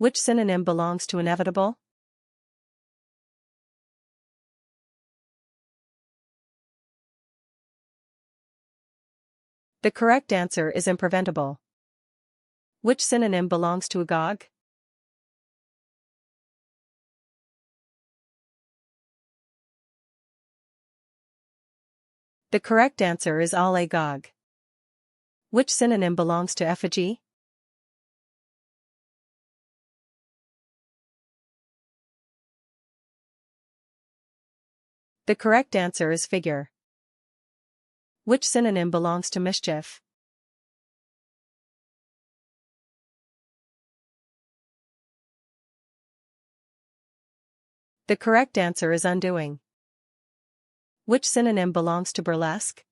Which synonym belongs to inevitable? The correct answer is impreventable. Which synonym belongs to agog? The correct answer is all agog. Which synonym belongs to effigy? The correct answer is figure. Which synonym belongs to mischief? The correct answer is undoing. Which synonym belongs to burlesque?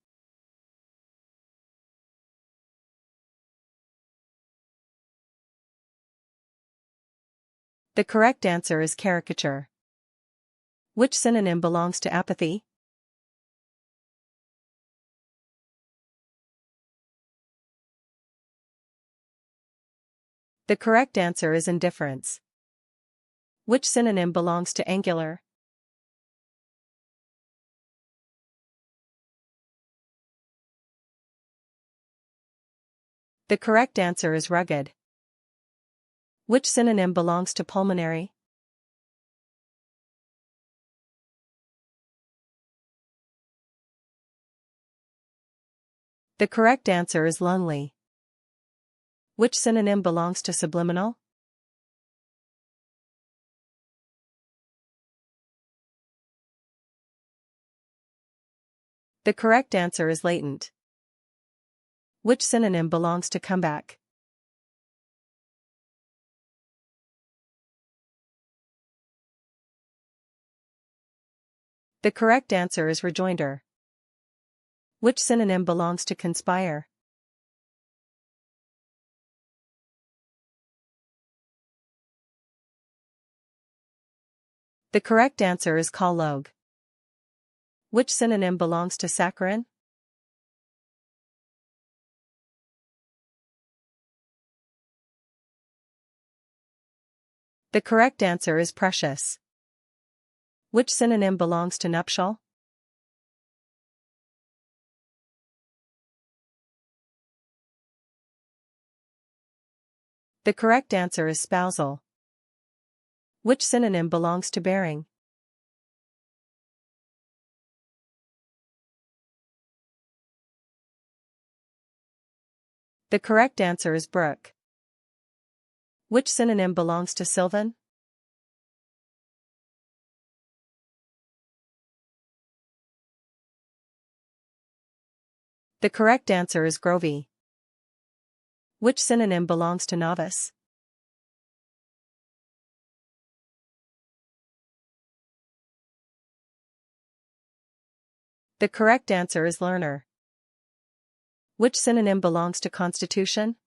The correct answer is caricature. Which synonym belongs to apathy? The correct answer is indifference. Which synonym belongs to angular? The correct answer is rugged. Which synonym belongs to pulmonary? The correct answer is lonely. Which synonym belongs to subliminal? The correct answer is latent. Which synonym belongs to comeback? The correct answer is rejoinder. Which synonym belongs to conspire? The correct answer is collogue. Which synonym belongs to saccharine? The correct answer is precious. Which synonym belongs to nuptial? The correct answer is spousal. Which synonym belongs to bearing? The correct answer is brook. Which synonym belongs to sylvan? The correct answer is grovey. Which synonym belongs to novice? The correct answer is learner. Which synonym belongs to constitution?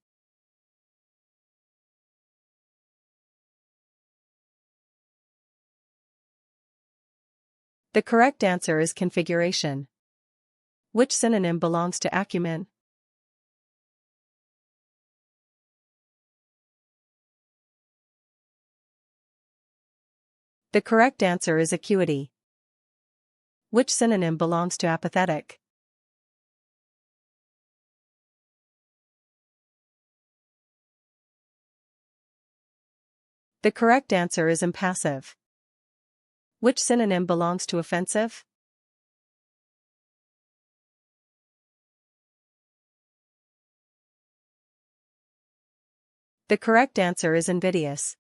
The correct answer is configuration. Which synonym belongs to acumen? The correct answer is acuity. Which synonym belongs to apathetic? The correct answer is impassive. Which synonym belongs to offensive? The correct answer is invidious.